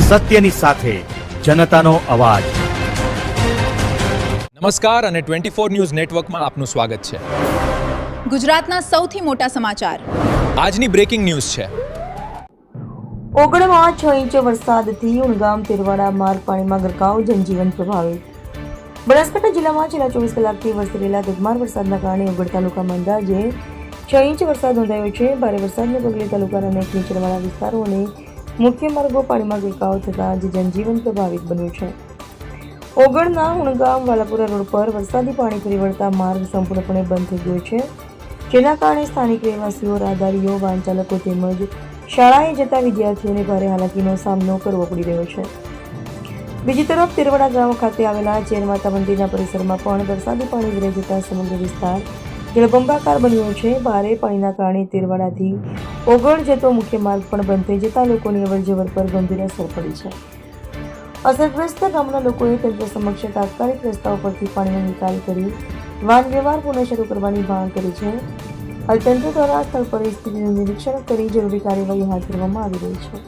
સત્યની સાથે જનતાનો અવાજ। નમસ્કાર અને 24 ન્યૂઝ નેટવર્કમાં આપનું સ્વાગત છે। ગુજરાતના સૌથી મોટા સમાચાર આજની બ્રેકિંગ ન્યૂઝ છે। ઓગણમાં 6 ઇંચ વરસાદથી ઉણગામ તેરવાડા માર્ગ પાણીમાં ગરકાવ, જનજીવન પ્રભાવિત। બનાસકાંઠા જિલ્લામાં છેલ્લા 24 કલાકથી વરસી રહેલા ધોધમાર વરસાદના કારણે ઓગળ તાલુકામાં અંદાજે 6 ઇંચ વરસાદ નોંધાયો છે। ભારે વરસાદને પગલે તાલુકાના અનેક નીચાણવાળા વિસ્તારો અને મુખ્ય માર્ગો પાણીમાં ગરકાવ થતાં જ જનજીવન પ્રભાવિત બન્યું છે। ઓગળના ઉણગામ વાલાપુરા રોડ પર વરસાદી પાણી ફરી વળતા માર્ગ સંપૂર્ણપણે બંધ થઈ ગયો છે, જેના કારણે સ્થાનિક રહેવાસીઓ, રાહદારીઓ, વાહન ચાલકો તેમજ શાળાએ જતા વિદ્યાર્થીઓને ભારે હાલાકીનો સામનો કરવો પડી રહ્યો છે। બીજી તરફ તેરવાડા ગામ ખાતે આવેલા ચેરમાતા મંદિરના પરિસરમાં પણ વરસાદી પાણી ભરાઈ જતા સમગ્ર વિસ્તાર જળબંબાકાર બન્યો છે। ભારે પાણીના કારણે તેરવાડાથી ઓગળ જતો મુખ્ય માર્ગ પણ બંધ થઈ જતા લોકોની અવરજવર પર ગંભીર અસર પડી છે। અસરગ્રસ્ત ગામના લોકોએ તંત્ર સમક્ષ તાત્કાલિક રસ્તાઓ પરથી પાણીનો નિકાલ કરી વાહન વ્યવહાર પુનઃ શરૂ કરવાની માંગ કરી છે। હાલ તંત્ર દ્વારા સ્થળ પરિસ્થિતિનું નિરીક્ષણ કરી જરૂરી કાર્યવાહી હાથ ધરવામાં આવી રહી છે।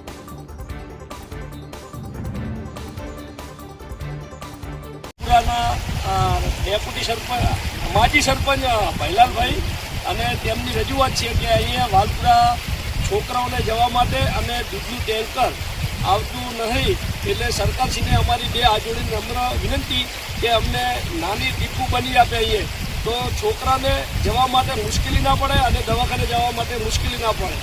ડેપ્યુટી સરપંચ, માજી સરપંચ ભૈલાલભાઈ અને તેમની રજૂઆત છે કે અહીંયા વાલપુરા છોકરાઓને જવા માટે અને દૂધનું ટેન્કર આવતું નહીં, એટલે સરકારશ્રીને અમારી બે હાથ જોડીને નમ્ર વિનંતી કે અમને નાની ટીપુ બની આપે અહીંયા, તો છોકરાને જવા માટે મુશ્કેલી ના પડે અને દવાખાને જવા માટે મુશ્કેલી ના પડે,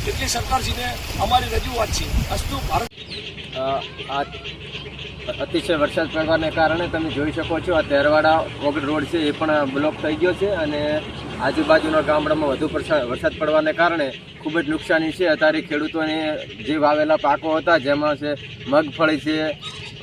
એટલી સરકારશ્રીને અમારી રજૂઆત છે। અસ્તુ ભારત। અતિશય વરસાદ પડવાને કારણે તમે જોઈ શકો છો આ તેરવાડા ઓગળ રોડ છે એ પણ બ્લોક થઈ ગયો છે અને આજુબાજુના ગામડામાં વધુ વરસાદ પડવાને કારણે ખૂબ જ નુકસાની છે। અત્યારે ખેડૂતોને જે વાવેલા પાકો હતા જેમાં છે મગફળી છે,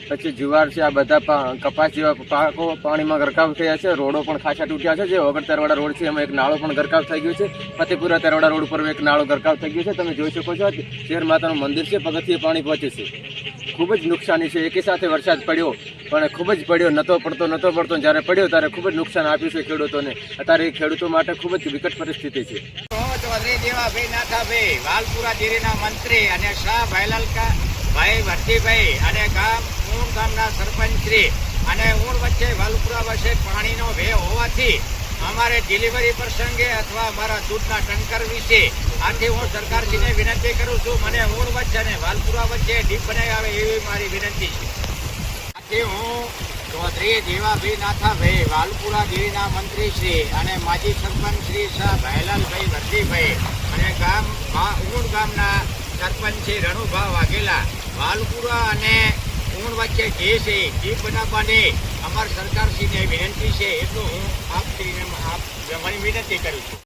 પછી જુવાર છે, આ બધા કપાસ જેવા પાકો પાણીમાં ગરકાવ થયા છે। રોડો પણ ખાસા તૂટ્યા છે। જે ઓગળ તેરવાડા રોડ છે એમાં એક નાળો પણ ગરકાવ થઈ ગયો છે। ફતેપુરા તેરવાડા રોડ ઉપર એક નાળો ગરકાવ થઈ ગયો છે। તમે જોઈ શકો છો શેર માતાનું મંદિર છે, પગથિયે પાણી પહોંચે છે। ખૂબ જ નુકસાની છે। એકી સાથે વરસાદ પડ્યો પણ ખૂબ જ પડ્યો, નતો પડતો જ્યારે પડ્યો ત્યારે ખૂબ જ નુકસાન આપ્યું છે ખેડૂતોને। અત્યારે ખેડૂતો માટે ખૂબ જ વિકટ પરિસ્થિતિ છે। ચૌધરી દેવાભાઈ નાથાભાઈ, વાલપુરા ડેરીના મંત્રી અને શાહ ભાઈ વર્તીભાઈ અને ઊણ ગામના સરપંચશ્રી અને ઊણ વચ્ચે વાલપુરા વચ્ચે પાણીનો વેહ હોવાથી અમારે ડિલિવરી પ્રસંગે અથવા અમારા દૂધના ટંકર વિશે આથી હું સરકારશ્રીને વિનંતી કરું છું, મને ઊણ વચ્ચે અને વાલપુરા વચ્ચે ડીપ બનાવી આવે એવી મારી વિનંતી છે। આથી હું ચૌધરી દેવાભાઈ નાથાભાઈ, વાલપુરા ડેરીના મંત્રીશ્રી અને માજી સરપંચ શ્રી શાહ ભૈલાલભાઈ વર્તીભાઈ અને ઊણ ગામના સરપંચ શ્રી રણુભા વાઘેલા વાલપુરા અને ઊણ વચ્ચે જે છે એ બનાવવાની અમારી સરકારશ્રીને વિનંતી છે, એટલું હું આપશ્રીને વિનંતી કરું છું।